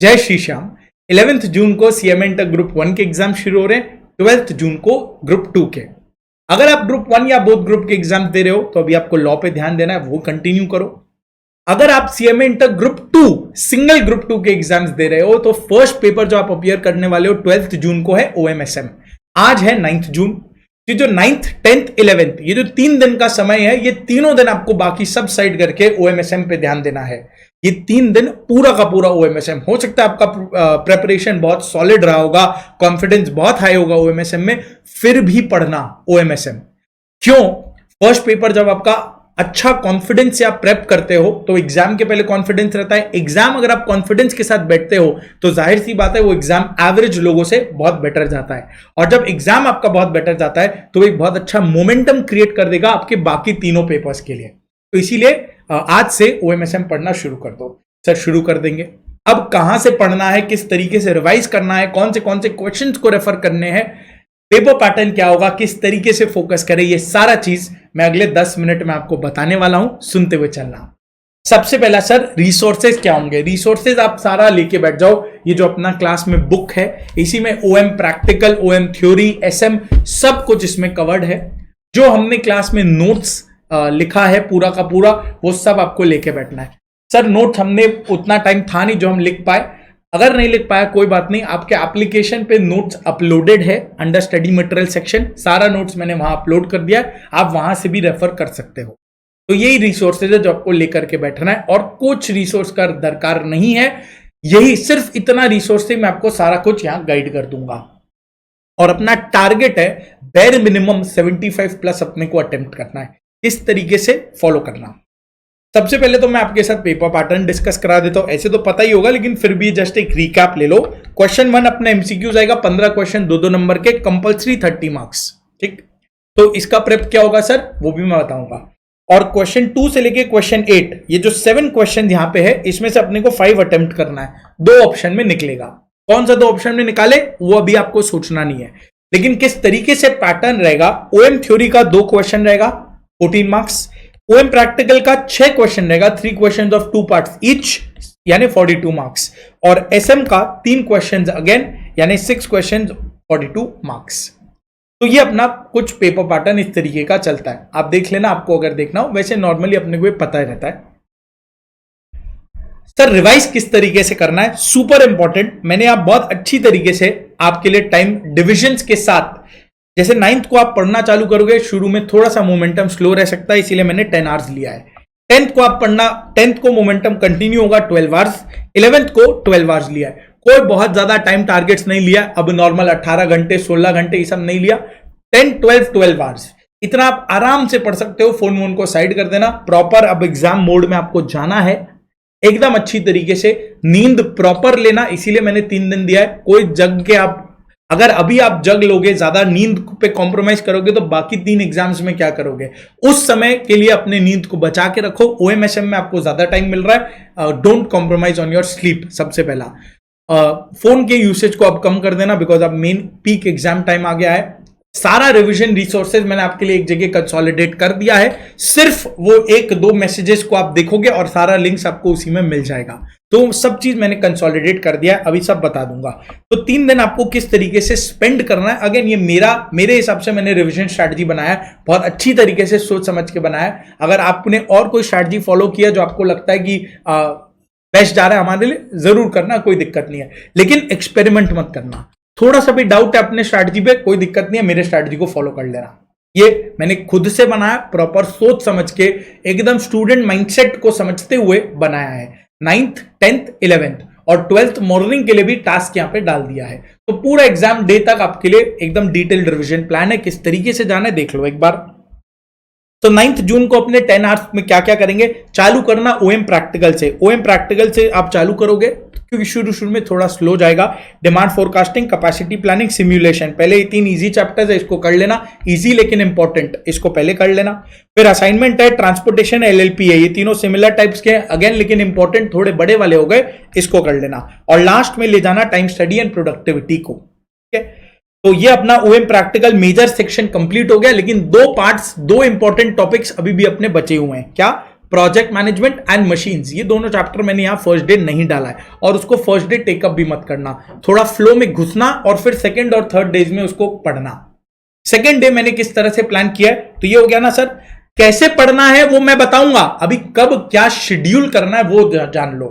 जय श्री श्याम। 11 जून को CMA inter group 1 के एग्जाम शुरू हो रहे हैं, 12 जून को ग्रुप 2 के। अगर आप ग्रुप 1 या बोथ ग्रुप के एग्जाम दे रहे हो तो अभी आपको लॉ पे ध्यान देना है, वो कंटिन्यू करो। अगर आप CMA inter group 2 single group 2 के एग्जाम्स दे रहे हो तो फर्स्ट पेपर जो आप अपियर करने वाले हो 12 जून को है ओएमएसएम। आज है 9 जून। ये जो 9th, 10th, 11th ये जो 3 दिन का समय है, ये तीनों दिन आपको बाकी सब साइड करके ओएमएसएम पे ध्यान देना है। ये 3 दिन पूरा का पूरा ओएमएसएम। हो सकता है आपका प्रेपरेशन बहुत सॉलिड रहा होगा, कॉन्फिडेंस बहुत हाई होगा ओएमएसएम में, फिर भी पढ़ना ओएमएसएम। क्यों? फर्स्ट पेपर जब आपका अच्छा कॉन्फिडेंस से आप प्रेप करते हो तो एग्जाम के पहले कॉन्फिडेंस रहता है। एग्जाम अगर आप कॉन्फिडेंस के साथ बैठते हो तो जाहिर सी बात है वो एग्जाम एवरेज लोगों से बहुत बेटर जाता है। और जब एग्जाम आपका बहुत बेटर जाता है तो एक बहुत अच्छा मोमेंटम क्रिएट कर देगा आपके बाकी तीनों पेपर्स के लिए। तो इसीलिए आज से ओएमएसएम पढ़ना शुरू कर दो। सर शुरू कर देंगे। अब कहां से पढ़ना है, किस तरीके से रिवाइज करना है, कौन से क्वेश्चंस को रेफर करने हैं, पेपर पैटर्न क्या होगा, किस तरीके से फोकस करें, ये सारा चीज मैं अगले 10 मिनट में आपको बताने वाला हूं, सुनते हुए चलना। सबसे पहला सर रिसोर्सेज क्या होंगे। रिसोर्सेज आप सारा लेके बैठ जाओ। ये जो अपना क्लास में बुक है इसी में OM practical, OM theory, SM सब कुछ इसमें कवर्ड है। जो हमने क्लास में नोट्स लिखा है पूरा का पूरा वो सब आपको लेके बैठना है। सर नोट हमने उतना टाइम था नहीं जो हम लिख पाए। अगर नहीं लिख पाया कोई बात नहीं, आपके एप्लीकेशन पे नोट्स अपलोडेड है अंडर स्टडी मटेरियल सेक्शन। सारा नोट्स मैंने वहां अपलोड कर दिया है, आप वहां से भी रेफर कर सकते हो। तो यही रिसोर्सेज है जो आपको लेकर के बैठना है और कुछ रिसोर्स का दरकार नहीं है। यही सिर्फ इतना रिसोर्स से मैं आपको सारा कुछ यहां गाइड कर दूंगा। और अपना टारगेट है बेयर मिनिमम 75 प्लस अपने को अटेम्प्ट करना है। किस तरीके से फॉलो करना, सबसे पहले तो मैं आपके साथ पेपर पैटर्न डिस्कस करा देता हूं। ऐसे तो पता ही होगा लेकिन फिर भी जस्ट एक रिकैप ले लो। क्वेश्चन 1 अपना एमसीक्यूज आएगा, 15 क्वेश्चन 2-2 नंबर के, कंपल्सरी 30 मार्क्स। ठीक, तो इसका प्रेप क्या होगा सर वो भी मैं बताऊंगा। और क्वेश्चन 2 से लेके क्वेश्चन 8 ये जो 7 क्वेश्चन यहां पे है इसमें से अपने को 5 अटेम्प्ट करना है। 2 ऑप्शन में निकलेगा। कौन सा 2 ऑप्शन में निकाले वो अभी आपको सोचना नहीं है, लेकिन किस तरीके से पैटर्न रहेगा। ओएम थ्योरी का 2 क्वेश्चन रहेगा 14 मार्क्स। ओएम प्रैक्टिकल का 6 क्वेश्चन रहेगा, 3 क्वेश्चन ऑफ 2 पार्ट्स ईच यानी 42 मार्क्स। और एसएम का 3 क्वेश्चन अगेन यानी 6 क्वेश्चन 42 मार्क्स। तो ये अपना कुछ पेपर पैटर्न इस तरीके का चलता है, आप देख लेना आपको अगर देखना हो। वैसे नॉर्मली अपने को पता ही रहता है। सर रिवाइज किस तरीके से करना है, सुपर इंपॉर्टेंट। मैंने आप बहुत अच्छी तरीके से आपके लिए टाइम डिविजन्स के साथ, जैसे 9th को आप पढ़ना चालू करोगे शुरू में थोड़ा सा मोमेंटम स्लो रह सकता है, इसीलिए मैंने 10 आवर्स लिया है। 10th को आप पढ़ना, 10th को मोमेंटम कंटिन्यू होगा 12 आवर्स, 11th को 12 आवर्स लिया है। कोई बहुत ज्यादा टाइम टारगेट्स नहीं लिया, अब नॉर्मल 18 घंटे 16 घंटे ये सब नहीं लिया। 10, 12 आवर्स इतना आप आराम से पढ़ सकते हो। फोन वोन को साइड कर देना, प्रॉपर अब एग्जाम मोड में आपको जाना है एकदम अच्छी तरीके से। नींद प्रॉपर लेना, इसीलिए मैंने 3 दिन दिया है। कोई जग के आप, अगर अभी आप जग लोगे, ज्यादा नींद पे कॉम्प्रोमाइज करोगे तो बाकी 3 एग्जाम्स में क्या करोगे। उस समय के लिए अपने नींद को बचा के रखो। ओएमएसएम में आपको ज्यादा टाइम मिल रहा है, don't compromise on your sleep. सबसे पहला फोन के यूसेज को आप कम कर देना, बिकॉज अब मेन पीक एग्जाम टाइम आ गया है। सारा रिवीजन रिसोर्सेज मैंने आपके लिए एक जगह कंसोलिडेट कर दिया है। सिर्फ वो 1-2 मैसेजेस को आप देखोगे और सारा लिंक्स आपको उसी में मिल जाएगा। तो सब चीज मैंने कंसोलिडेट कर दिया है, अभी सब बता दूंगा। तो 3 दिन आपको किस तरीके से स्पेंड करना है, अगेन ये मेरे हिसाब से मैंने रिवीजन स्ट्रैटेजी बनाया है, बहुत अच्छी तरीके से सोच समझ के बनाया है। अगर आपने और कोई स्ट्रैटेजी फॉलो किया जो आपको लगता है कि बेस्ट जा रहा है हमारे लिए, जरूर करना, कोई दिक्कत नहीं है, लेकिन एक्सपेरिमेंट मत करना। थोड़ा सा भी डाउट है अपने स्ट्रैटेजी पे, कोई दिक्कत नहीं है, मेरे स्ट्रैटेजी को फॉलो कर लेना। ये मैंने खुद से बनाया, प्रॉपर सोच समझ के, एकदम स्टूडेंट माइंडसेट को समझते हुए बनाया है। 9th, 10th, 11th और 12th मॉर्निंग के लिए भी टास्क यहां पे डाल दिया है। तो पूरा एग्जाम डे तक आपके लिए एकदम डिटेल्ड रिवीजन प्लान है, किस तरीके से जाना है देख लो एक बार। तो 9th जून को अपने 10 आवर्स में क्या क्या करेंगे, चालू करना ओएम प्रैक्टिकल से। ओएम प्रैक्टिकल से आप चालू करोगे क्योंकि शुरू में थोड़ा स्लो जाएगा। Demand forecasting, capacity planning, simulation, पहले ये 3 इजी चैप्टर्स है, इसको कर लेना। इजी लेकिन इंपॉर्टेंट, इसको पहले कर लेना। फिर असाइनमेंट है, ट्रांसपोर्टेशन, एलएलपी है, ये तीनों सिमिलर टाइप्स के अगेन लेकिन इंपॉर्टेंट, थोड़े बड़े वाले हो गए, इसको कर लेना। और लास्ट में ले जाना टाइम स्टडी एंड प्रोडक्टिविटी को। ठीक है, तो ये अपना OM practical major section complete हो गया, लेकिन 2 पार्ट्स, 2 इंपॉर्टेंट टॉपिक्स अभी भी अपने बचे हुए हैं। क्या? प्रोजेक्ट मैनेजमेंट एंड मशीन्स, ये दोनों चैप्टर मैंने यहाँ फर्स्ट डे नहीं डाला है, और उसको फर्स्ट डे टेकअप भी मत करना, थोड़ा फ्लो में घुसना और फिर सेकंड और थर्ड डेज में उसको पढ़ना। सेकंड डे मैंने किस तरह से प्लान किया है, तो ये हो गया ना सर, कैसे पढ़ना है वो मैं बताऊंगा, अभी कब क्या शेड्यूल करना है वो जान लो।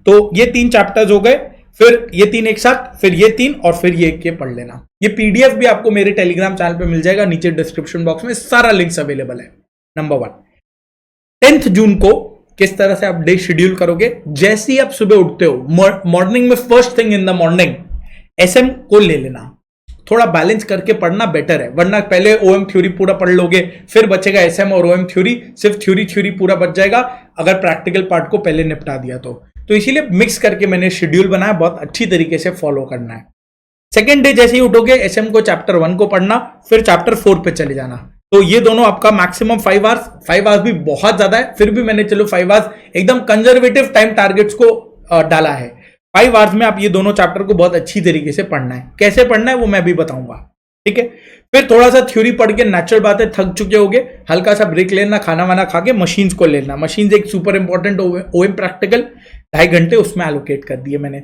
तो ये 3 चैप्टर्स हो गए, फिर ये 3 एक साथ, फिर ये 3 और फिर ये एक पढ़ लेना। ये पीडीएफ भी आपको मेरे टेलीग्राम चैनल पे मिल जाएगा, नीचे डिस्क्रिप्शन बॉक्स में सारा लिंक्स अवेलेबल है। नंबर 1, 10th जून को किस तरह से आप डे शेड्यूल करोगे, जैसे ही आप सुबह उठते हो मॉर्निंग में first thing in the morning SM को ले लेना, थोड़ा बैलेंस करके पढ़ना बेटर है, वरना पहले ओएम थ्योरी पूरा पढ़ लोगे, फिर बचेगा एसएम और ओएम थ्योरी, सिर्फ थ्योरी पूरा बच जाएगा अगर प्रैक्टिकल पार्ट को पहले निपटा दिया तो इसीलिए मिक्स करके मैंने शेड्यूल बनाया, बहुत अच्छी तरीके से फॉलो करना है। सेकेंड डे जैसे ही उठोगे एसएम को चैप्टर 1 को पढ़ना, फिर चैप्टर 4 पे चले जाना, तो ये दोनों आपका मैक्सिमम 5 आवर्स भी बहुत ज्यादा है, फिर भी मैंने चलो 5 आवर्स एकदम कंजर्वेटिव टाइम टारगेट्स को डाला है। 5 आवर्स में आप ये दोनों चैप्टर को बहुत अच्छी तरीके से पढ़ना है, कैसे पढ़ना है वो मैं भी बताऊंगा, ठीक है। फिर थोड़ा सा थ्योरी पढ़ के नेचुरल बात है थक चुके होगे, हल्का सा ब्रेक लेना, खाना वाना खा के मशीन्स को लेना। मशीन्स एक सुपर इंपॉर्टेंट ओएम प्रैक्टिकल 2.5 घंटे उसमें एलोकेट कर दिए मैंने।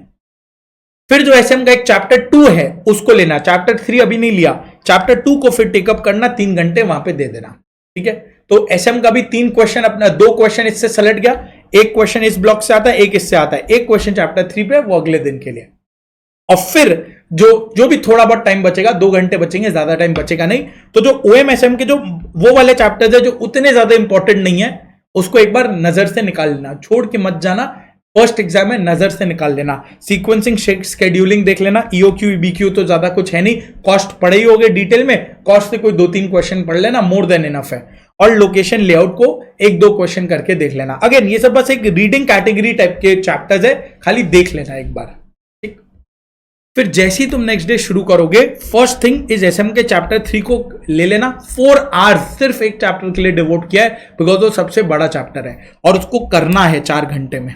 फिर जो एसएम का एक चैप्टर 2 है उसको लेना, चैप्टर 3 अभी नहीं लिया, चैप्टर 2 को फिर टेकअप करना, 3 घंटे वहां पे दे देना, ठीक है। तो एसएम का भी 3 क्वेश्चन, अपना 2 क्वेश्चन इससे सेलेक्ट गया, एक क्वेश्चन इस ब्लॉक से आता है, एक इससे आता है, एक क्वेश्चन चैप्टर 3 पे वो अगले दिन के लिए। और फिर जो भी थोड़ा बहुत टाइम बचेगा, 2 घंटे बचेंगे, ज्यादा टाइम बचेगा नहीं, तो जो ओएम एसएम के जो वो वाले चैप्टर्स है जो उतने ज्यादा इंपॉर्टेंट नहीं है, उसको एक बार नजर से निकाल लेना, छोड़ के मत जाना, फर्स्ट एग्जाम में नजर से निकाल लेना। सीक्वेंसिंग शेड्यूलिंग देख लेना, ईओक्यू ईबीक्यू तो ज्यादा कुछ है नहीं, कॉस्ट पढ़े ही होगे डिटेल में, कॉस्ट से कोई 2-3 क्वेश्चन पढ़ लेना, मोर देन इनफ है। और लोकेशन लेआउट को 1-2 क्वेश्चन करके देख लेना। अगेन ये सब बस एक रीडिंग कैटेगरी टाइप के चैप्टर्स है, खाली देख लेना एक बार, ठीक। फिर जैसे ही तुम नेक्स्ट डे शुरू करोगे, फर्स्ट थिंग इज एसएम के चैप्टर 3 को ले लेना। 4 आवर्स सिर्फ एक चैप्टर के लिए डिवोट किया है, बिकॉज वो सबसे बड़ा चैप्टर है और उसको करना है 4 घंटे में।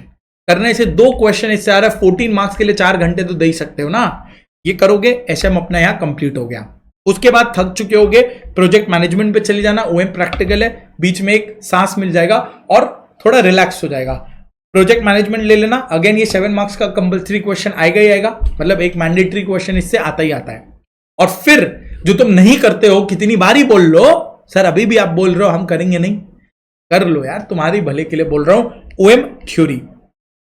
करने से 2 क्वेश्चन इससे आ रहा है, 14 मार्क्स के लिए 4 घंटे तो दे ही सकते हो ना। ये करोगे एसएम अपना यहां कंप्लीट हो गया। उसके बाद थक चुके होगे, प्रोजेक्ट मैनेजमेंट पे चले जाना, ओएम प्रैक्टिकल है, बीच में एक सांस मिल जाएगा और थोड़ा रिलैक्स हो जाएगा। प्रोजेक्ट मैनेजमेंट ले लेना, अगेन ये 7 मार्क्स का कंपल्सरी क्वेश्चन आएगा ही आएगा, मतलब एक मैंडेटरी क्वेश्चन इससे आता ही आता है। और फिर जो तुम नहीं करते हो, कितनी बार ही बोल लो सर, अभी भी आप बोल रहे हो हम करेंगे नहीं, कर लो यार, तुम्हारी भले के लिए बोल रहा हूं। ओएम थ्योरी,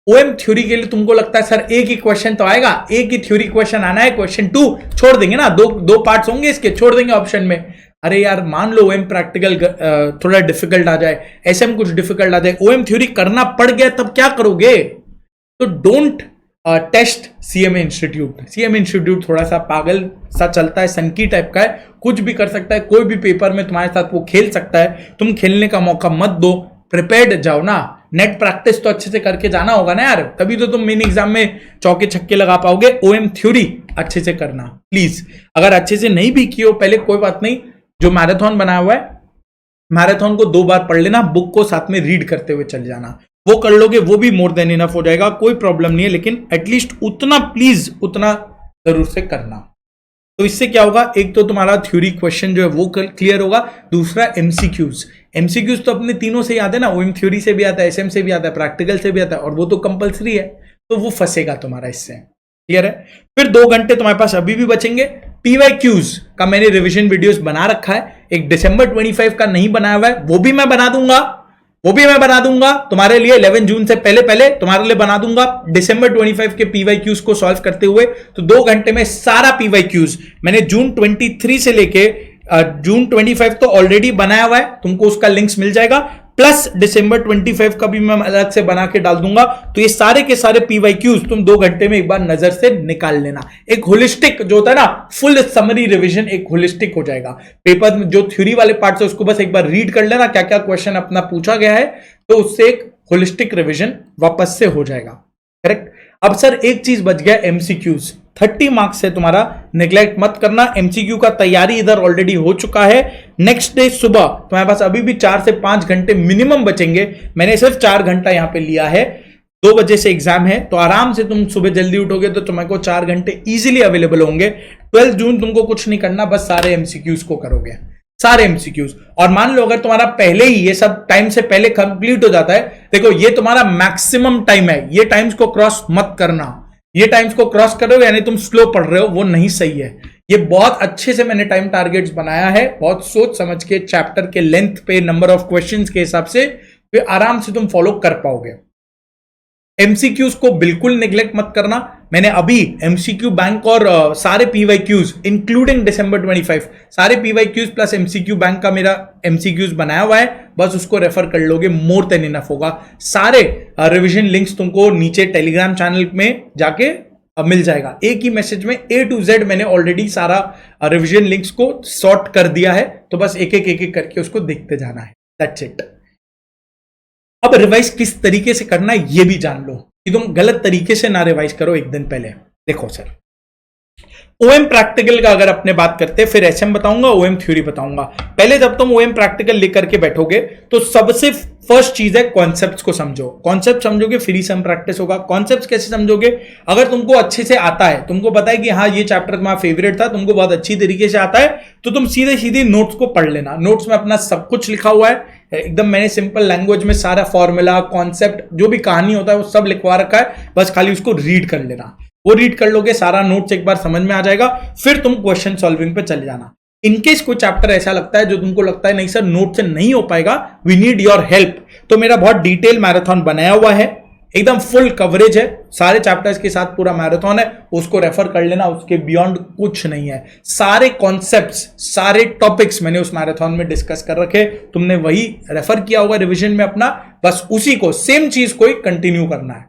ओएम थ्योरी के लिए तुमको लगता है सर एक ही क्वेश्चन तो आएगा, एक ही थ्योरी क्वेश्चन आना है, क्वेश्चन 2 छोड़ देंगे ना, दो पार्ट्स होंगे इसके, छोड़ देंगे ऑप्शन में। अरे यार मान लो ओएम प्रैक्टिकल थोड़ा डिफिकल्ट आ जाए, एसएम कुछ डिफिकल्ट आ जाए, ओएम थ्योरी करना पड़ गया, तब क्या करोगे? तो don't test CMA institute. CMA institute थोड़ा सा पागल सा चलता है, सनकी टाइप का है, कुछ भी कर सकता है, कोई भी पेपर में तुम्हारे साथ वो खेल सकता है, तुम खेलने का मौका मत दो, प्रिपेयर्ड जाओ ना। नेट प्रैक्टिस तो अच्छे से करके जाना होगा ना यार, तभी तो तुम मेन एग्जाम में चौके छक्के लगा पाओगे। ओएम थ्योरी अच्छे से करना प्लीज, अगर अच्छे से नहीं भी किए हो पहले कोई बात नहीं, जो मैराथन बनाया हुआ है, मैराथन को 2 बार पढ़ लेना, बुक को साथ में रीड करते हुए चल जाना, वो कर लोगे, वो भी मोर देन इनफ हो जाएगा, कोई प्रॉब्लम नहीं है, लेकिन एटलीस्ट उतना प्लीज उतना जरूर से करना। तो इससे क्या होगा, एक तो तुम्हारा थ्योरी क्वेश्चन जो है वो क्लियर होगा, दूसरा एमसीक्यूज। एमसीक्यूज तो अपने तीनों से याद है ना, ओएम थ्योरी से भी आता है, एसएम से भी आता है, प्रैक्टिकल से भी आता है, और वो तो कंपलसरी है, तो वो फंसेगा तुम्हारा इससे, क्लियर है। फिर 2 घंटे तुम्हारे पास अभी भी बचेंगे। पीवाईक्यूज का मैंने रिवीजन वीडियोस बना रखा है, एक दिसंबर 25 का नहीं बनाया हुआ है, वो भी मैं बना दूंगा तुम्हारे लिए 11 जून से पहले तुम्हारे लिए बना दूंगा, दिसंबर 25 के पीवाईक्यूज को सॉल्व करते हुए। तो 2 घंटे में सारा पीवाईक्यूज मैंने जून 23 से लेके जून 25 तो ऑलरेडी बनाया हुआ है, तुमको उसका लिंक्स मिल जाएगा, प्लस दिसंबर 25 का भी मैं अलग से बना के डाल दूंगा। तो ये सारे के सारे पीवाईक्यूज तुम 2 घंटे में एक बार नजर से निकाल लेना। एक होलिस्टिक जो होता है ना, फुल समरी रिवीजन एक होलिस्टिक हो जाएगा। पेपर में जो थ्योरी वाले पार्ट है उसको बस एक बार रीड कर लेना, क्या क्या क्वेश्चन अपना पूछा गया है, तो उससे एक होलिस्टिक रिवीजन वापस से हो जाएगा, करेक्ट। अब सर एक चीज बच गया, एमसीक्यूज। 30 मार्क्स से तुम्हारा, नेग्लेक्ट मत करना। एमसीक्यू का तैयारी इधर ऑलरेडी हो चुका है। नेक्स्ट डे सुबह तुम्हारे पास अभी भी 4 से 5 घंटे मिनिमम बचेंगे। मैंने सिर्फ 4 घंटा यहां पे लिया है, 2 बजे से एग्जाम है, तो आराम से तुम सुबह जल्दी उठोगे तो तुम्हारे 4 घंटे इजीली अवेलेबल होंगे। 12 जून तुमको कुछ नहीं करना, बस सारे एमसीक्यूज को करोगे। सारे एमसीक्यूज। और मान लो अगर तुम्हारा पहले ही ये सब टाइम से पहले कंप्लीट हो जाता है, देखो ये तुम्हारा मैक्सिमम टाइम है, ये टाइम्स को क्रॉस मत करना। ये टाइम्स को क्रॉस कर रहे हो यानी तुम स्लो पढ़ रहे हो, वो नहीं सही है। ये बहुत अच्छे से मैंने टाइम टारगेट्स बनाया है, बहुत सोच समझ के, चैप्टर के लेंथ पे, नंबर ऑफ क्वेश्चंस के हिसाब से, फिर आराम से तुम फॉलो कर पाओगे। एमसीक्यूज को बिल्कुल निग्लेक्ट मत करना। मैंने अभी एमसीक्यू बैंक और सारे पीवाईक्यूज इंक्लूडिंग दिसंबर 25 सारे पीवाईक्यूज प्लस एमसीक्यू बैंक का मेरा एमसीक्यूज बनाया हुआ है, बस उसको रेफर कर लोगे, मोर देन इनफ होगा। सारे रिवीजन लिंक्स तुमको नीचे टेलीग्राम चैनल में जाके मिल जाएगा। एक ही मैसेज में A to Z मैंने ऑलरेडी सारा रिवीजन लिंक्स को सॉर्ट कर दिया है, तो बस एक एक करके उसको देखते जाना है, दैट्स इट। अब रिवाइज किस तरीके से करना है ये भी जान लो, कि तुम गलत तरीके से ना रिवाइज करो एक दिन पहले। देखो सर, ओएम प्रैक्टिकल का अगर अपने बात करते हैं, फिर एसएम बताऊंगा, ओएम थ्योरी बताऊंगा। पहले जब तुम ओएम प्रैक्टिकल लेकर के बैठोगे तो सबसे फर्स्ट चीज है कॉन्सेप्ट्स को समझो। कॉन्सेप्ट समझोगे फिर ही सम प्रैक्टिस होगा। कॉन्सेप्ट्स कैसे समझोगे? अगर तुमको अच्छे से आता है, तुमको पता है कि हाँ ये चैप्टर तुम्हारा फेवरेट था, तुमको बहुत अच्छी तरीके से आता है, तो तुम सीधे सीधे नोट्स को पढ़ लेना। नोट्स में अपना सब कुछ लिखा हुआ है एकदम, मैंने सिंपल लैंग्वेज में सारा फॉर्मूला, कॉन्सेप्ट, जो भी कहानी होता है वो सब लिखवा रखा है, बस खाली उसको रीड कर लेना। वो रीड कर लोगे, सारा नोट्स एक बार समझ में आ जाएगा, फिर तुम क्वेश्चन सॉल्विंग पे चले जाना। इनकेस कोई चैप्टर ऐसा लगता है जो तुमको लगता है नहीं सर नोट से नहीं हो पाएगा, वी नीड योर हेल्प, तो मेरा बहुत डिटेल मैराथन बनाया हुआ है, एकदम फुल कवरेज है, सारे चैप्टर्स के साथ पूरा मैराथन है, उसको रेफर कर लेना, उसके बियॉन्ड कुछ नहीं है। सारे कॉन्सेप्ट्स, सारे टॉपिक्स मैंने उस मैराथन में डिस्कस कर रखे, तुमने वही रेफर किया होगा रिवीजन में अपना, बस उसी को सेम चीज को ही कंटिन्यू करना है।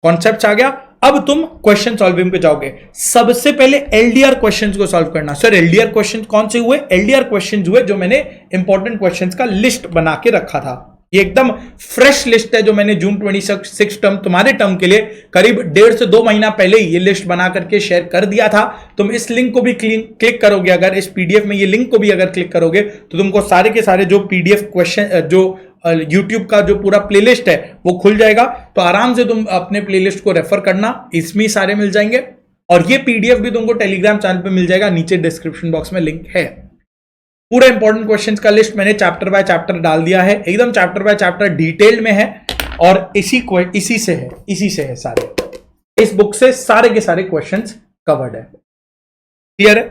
कॉन्सेप्ट आ गया, अब तुम क्वेश्चन सॉल्विंग पे जाओगे। सबसे पहले एलडीआर क्वेश्चंस को सॉल्व करना। सर एलडीआर क्वेश्चंस कौन से हुए? एलडीआर क्वेश्चंस हुए जो मैंने इंपॉर्टेंट क्वेश्चंस का लिस्ट बना के रखा था। ये एकदम फ्रेश लिस्ट है जो मैंने जून 26 टर्म, तुम्हारे टर्म के लिए करीब 1.5 से 2 महीना पहले ही ये लिस्ट बना करके शेयर कर दिया था। तुम इस लिंक को भी क्लिक करोगे, अगर इस पीडीएफ में ये लिंक को भी अगर क्लिक करोगे तो तुमको सारे के सारे जो पीडीएफ क्वेश्चन, जो YouTube का जो पूरा प्लेलिस्ट है वो खुल जाएगा, तो आराम से तुम अपने प्लेलिस्ट को रेफर करना, इसमें सारे मिल जाएंगे। और ये पीडीएफ भी तुमको टेलीग्राम चैनल पे मिल जाएगा, नीचे डिस्क्रिप्शन बॉक्स में लिंक है। पूरा इंपॉर्टेंट क्वेश्चंस का लिस्ट मैंने चैप्टर बाय चैप्टर डाल दिया है, एकदम चैप्टर बाय चैप्टर डिटेल में है, और इसी से है सारे, इस बुक से सारे के सारे क्वेश्चंस कवर्ड है। क्लियर है?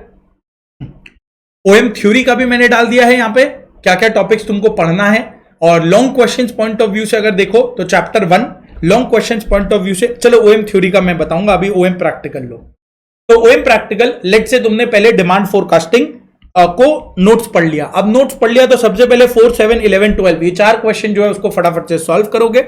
ओएम थ्योरी का भी मैंने डाल दिया है यहाँ पे, क्या क्या टॉपिक्स तुमको पढ़ना है। और long questions point of view से अगर देखो तो chapter 1 long questions point of view से, चलो ओएम थ्योरी का मैं बताऊंगा, अभी ओएम प्रैक्टिकल लो। तो ओएम प्रैक्टिकल, लेट से तुमने पहले डिमांड फोरकास्टिंग को नोट्स पढ़ लिया। अब नोट्स पढ़ लिया तो सबसे पहले 4, 7, 11, 12 ये 4 क्वेश्चन जो है उसको फटाफट से सॉल्व करोगे।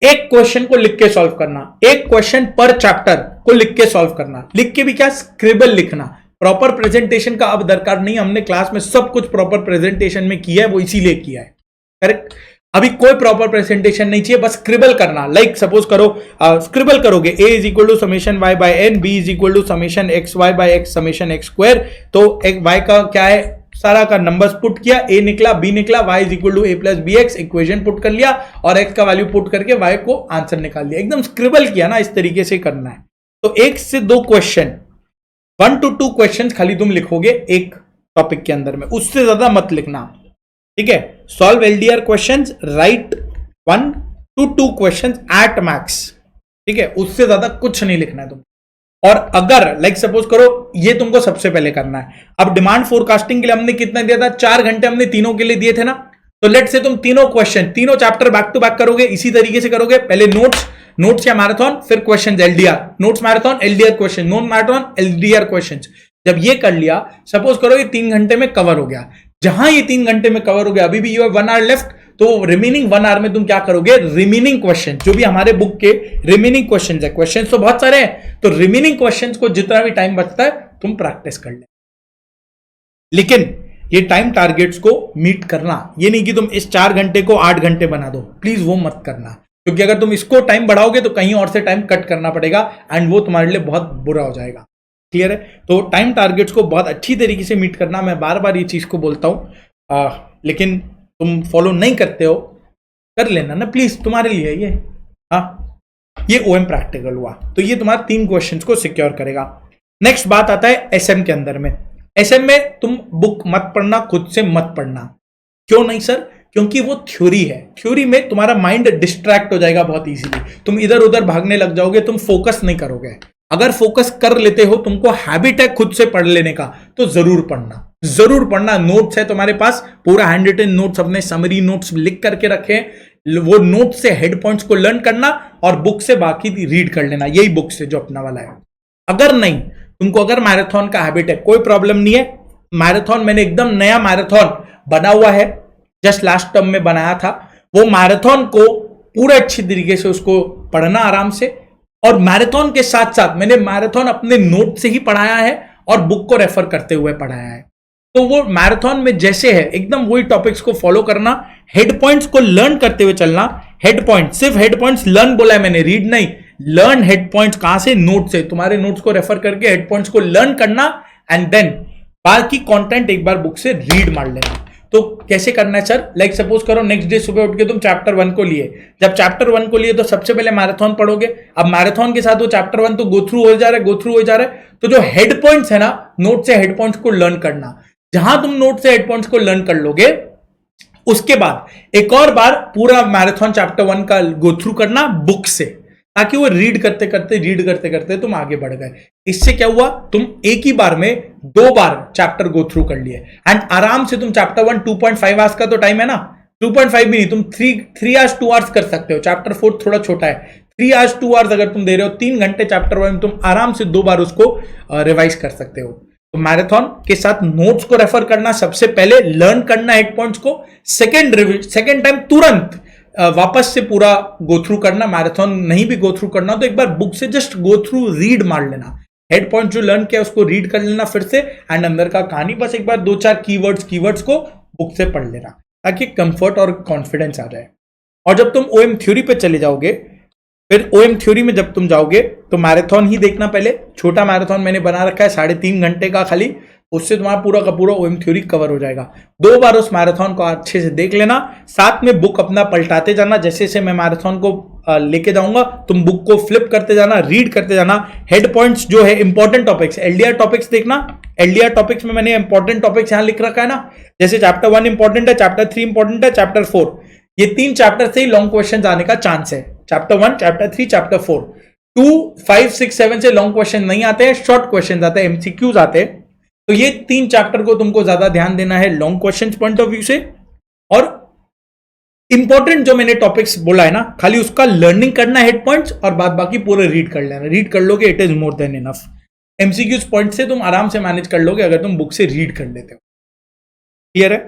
एक क्वेश्चन को लिख के सॉल्व करना, एक क्वेश्चन पर चैप्टर को लिख के सॉल्व करना। लिख के भी क्या, स्क्रिबल लिखना, प्रॉपर प्रेजेंटेशन का अब दरकार नहीं, हमने क्लास में सब कुछ प्रॉपर प्रेजेंटेशन में किया है, वो इसीलिए किया है, करेक्ट। अभी कोई प्रॉपर प्रेजेंटेशन नहीं चाहिए, बस स्क्रिबल करना। लाइक सपोज करो, स्क्रिबल करोगे a is equal to summation y by n, b is equal to summation x y by x summation x square. तो एक y का क्या है, सारा का नंबर्स पुट किया, a निकला, b निकला, y is equal to a plus B X, equation put कर लिया, और x का वैल्यू पुट करके y को आंसर निकाल लिया। एकदम स्क्रिबल किया ना, इस तरीके से करना है। तो 1 से 2 क्वेश्चन, 1 to 2 क्वेश्चन खाली तुम लिखोगे एक टॉपिक के अंदर में, उससे ज्यादा मत लिखना, ठीक है। Solve LDR questions, right 1 to 2 questions at max, ठीक है, उससे ज्यादा कुछ नहीं लिखना है तुम। और अगर लाइक सपोज करो, ये तुमको सबसे पहले करना है। अब डिमांड फोरकास्टिंग के लिए हमने कितना दिया था, 4 घंटे हमने तीनों के लिए दिए थे ना। तो लेट से तुम तीनों क्वेश्चन, तीनों चैप्टर बैक टू बैक करोगे, इसी तरीके से करोगे। पहले नोट्स या मैराथन, फिर question LDR, notes marathon, LDR question, note marathon, LDR question. जब ये कर लिया, सपोज करो ये 3 घंटे में कवर हो गया, जहां ये 3 घंटे में कवर हो गया, अभी भी यू हैव 1 आवर लेफ्ट, तो रिमेनिंग 1 आवर में तुम क्या करोगे, रिमेनिंग क्वेश्चन जो भी हमारे बुक के रिमेनिंग क्वेश्चन है, क्वेश्चन तो बहुत सारे हैं, तो रिमेनिंग क्वेश्चन को जितना भी टाइम बचता है तुम प्रैक्टिस कर ले। लेकिन ये टाइम टारगेट्स को मीट करना, ये नहीं कि तुम इस 4 घंटे को 8 घंटे बना दो, प्लीज वो मत करना, क्योंकि अगर तुम इसको टाइम बढ़ाओगे तो कहीं और से टाइम कट करना पड़ेगा, एंड वो तुम्हारे लिए बहुत बुरा हो जाएगा। क्लियर है? तो टाइम टारगेट्स को बहुत अच्छी तरीके से मीट करना, मैं बार बार ये चीज को बोलता हूं, लेकिन तुम फॉलो नहीं करते हो, कर लेना ना प्लीज, तुम्हारे लिए ये। हाँ, ये ओएम प्रैक्टिकल हुआ, तो ये तुम्हारे 3 क्वेश्चंस को सिक्योर करेगा। नेक्स्ट बात आता है एसएम के अंदर में। ऐसे में तुम बुक मत पढ़ना, खुद से मत पढ़ना। क्यों नहीं सर? क्योंकि वो थ्योरी है, थ्योरी में तुम्हारा माइंड डिस्ट्रैक्ट हो जाएगा बहुत इजीली, तुम इधर उधर भागने लग जाओगे, तुम फोकस नहीं करोगे। अगर फोकस कर लेते हो, तुमको हैबिट है खुद से पढ़ लेने का, तो जरूर पढ़ना, जरूर पढ़ना। नोट्स है तुम्हारे पास, पूरा हैंड रिटन नोट्स, अपने समरी नोट्स लिख करके रखे, वो नोट से हेड पॉइंट्स को लर्न करना और बुक से बाकी रीड कर लेना, यही बुक से जो अपना वाला है। अगर नहीं, तुमको अगर मैराथन का हैबिट है, कोई प्रॉब्लम नहीं है। मैराथन मैंने एकदम नया मैराथन बना हुआ है, जस्ट लास्ट टर्म में बनाया था। वो मैराथन को पूरे अच्छी तरीके से उसको पढ़ना आराम से, और मैराथन के साथ साथ मैंने मैराथन अपने नोट से ही पढ़ाया है और बुक को रेफर करते हुए पढ़ाया है। तो वो मैराथन में जैसे है एकदम वही टॉपिक्स को फॉलो करना, हेड पॉइंट्स को लर्न करते हुए चलना। हेड पॉइंट, सिर्फ हेड पॉइंट्स लर्न बोला है मैंने, रीड नहीं। लर्न हेड पॉइंट्स कहां से? नोट से। तुम्हारे नोट्स को रेफर करके हेड पॉइंट्स को लर्न करना, एंड देन बाकी कंटेंट एक बार बुक से रीड मार लेना। तो कैसे करना है सर? लाइक सपोज करो नेक्स्ट डे सुबह उठ के तुम चैप्टर 1 को लिए, जब चैप्टर 1 को लिए तो सबसे पहले मैराथन पढ़ोगे। अब मैराथन के साथ वो चैप्टर 1 तो गो थ्रू हो जा रहा है, तो जो हेड पॉइंट्स है ना, नोट से हेड पॉइंट्स को लर्न करना। जहां तुम नोट से हेड पॉइंट्स को लर्न कर लोगे, उसके बाद एक और बार पूरा मैराथन चैप्टर 1 का गो थ्रू करना बुक से, ताकि वो रीड करते करते तुम आगे बढ़ गए। इससे क्या हुआ? तुम एक ही बार में 2 बार चैप्टर गो थ्रू कर लिए, एंड आराम से तुम चैप्टर 1 2.5 आवर्स का तो टाइम है ना, 2.5 भी नहीं, तुम 3 आवर्स 2 आवर्स कर सकते हो। चैप्टर 4 थोड़ा छोटा है, 3 आवर्स 2 आवर्स अगर तुम दे रहे हो, 3 घंटे चैप्टर 1 में तुम आराम से 2 बार उसको रिवाइज कर सकते हो। तो मैराथन के साथ नोट्स को रेफर करना, सबसे पहले लर्न करना हेड पॉइंट्स को, सेकेंड टाइम तुरंत वापस से पूरा गो थ्रू करना। मैराथन नहीं भी गो थ्रू करना तो एक बार बुक से जस्ट गो थ्रू रीड मार लेना, हेड पॉइंट जो लर्न किया उसको रीड कर लेना फिर से, एंड अंदर का कहानी बस एक बार 2-4 कीवर्ड्स को बुक से पढ़ लेना, ताकि कंफर्ट और कॉन्फिडेंस आ जाए। और जब तुम ओएम थ्योरी पे चले जाओगे, फिर ओएम थ्योरी में जब तुम जाओगे तो मैराथन ही देखना पहले। छोटा मैराथन मैंने बना रखा है 3.5 घंटे का खाली, उससे तुम्हारा पूरा का पूरा ओएम थ्योरी कवर हो जाएगा। 2 बार उस मैराथन को अच्छे से देख लेना, साथ में बुक अपना पलटाते जाना। जैसे जैसे मैं मैराथन को लेके जाऊंगा, तुम बुक को फ्लिप करते जाना, रीड करते जाना। हेड पॉइंट्स जो है इंपॉर्टेंट टॉपिक्स, एलडीआर टॉपिक्स देखना। एलडीआर टॉपिक्स में मैंने इंपॉर्टेंट टॉपिक्स यहां लिख रखा है ना, जैसे चैप्टर 1 इंपॉर्टेंट है, चैप्टर 3 इंपॉर्टेंट है, चैप्टर 4, ये 3 चैप्टर से ही लॉन्ग क्वेश्चन आने का चांस है। चैप्टर 1, चैप्टर 3, चैप्टर 4, 2, 5, 6, 7 से लॉन्ग क्वेश्चन नहीं आते हैं, शॉर्ट क्वेश्चन आते हैं, एमसीक्यूज आते हैं। तो ये 3 चैप्टर को तुमको ज्यादा ध्यान देना है long question point of view से, और इंपॉर्टेंट जो मैंने टॉपिक्स बोला है ना, खाली उसका लर्निंग करना हेड पॉइंट्स, और बाद बाकी पूरे रीड कर लेना। रीड कर लोगे, it is more than enough. MCQs point से तुम आराम से मैनेज कर लोगे अगर तुम बुक से रीड कर लेते हो। क्लियर है?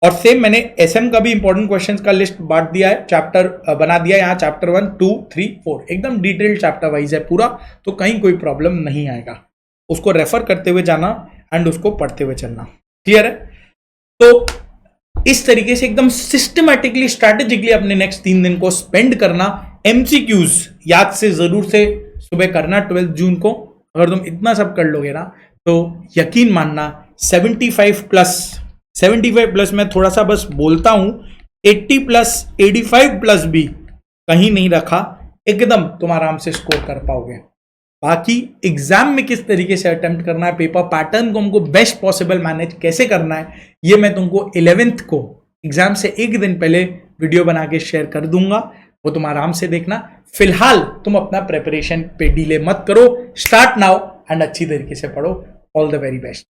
और सेम मैंने एसएम का भी इंपॉर्टेंट क्वेश्चंस का लिस्ट बांट दिया है, चैप्टर बना दिया है यहाँ, चैप्टर 1, 2, 3, 4 एकदम डिटेल्ड चैप्टर वाइज है पूरा, तो कहीं कोई प्रॉब्लम नहीं आएगा। उसको रेफर करते हुए जाना एंड उसको पढ़ते हुए चलना। क्लियर है? तो इस तरीके से एकदम सिस्टमैटिकली, स्ट्रैटेजिकली अपने नेक्स्ट 3 दिन को स्पेंड करना। एमसीक्यूज याद से जरूर से सुबह करना 12 जून को। अगर तुम इतना सब कर लोगे ना, तो यकीन मानना 75 प्लस मैं थोड़ा सा बस बोलता हूं, 80 प्लस 85 प्लस भी कहीं नहीं रखा, एकदम तुम आराम से स्कोर कर पाओगे। बाकी एग्जाम में किस तरीके से अटेम्प्ट करना है, पेपर पैटर्न को हमको बेस्ट पॉसिबल मैनेज कैसे करना है, ये मैं तुमको 11th को एग्जाम से एक दिन पहले वीडियो बना के शेयर कर दूंगा, वो तुम आराम से देखना। फिलहाल तुम अपना प्रेपरेशन पे डिले मत करो, स्टार्ट नाउ एंड अच्छी तरीके से पढ़ो। All the very best.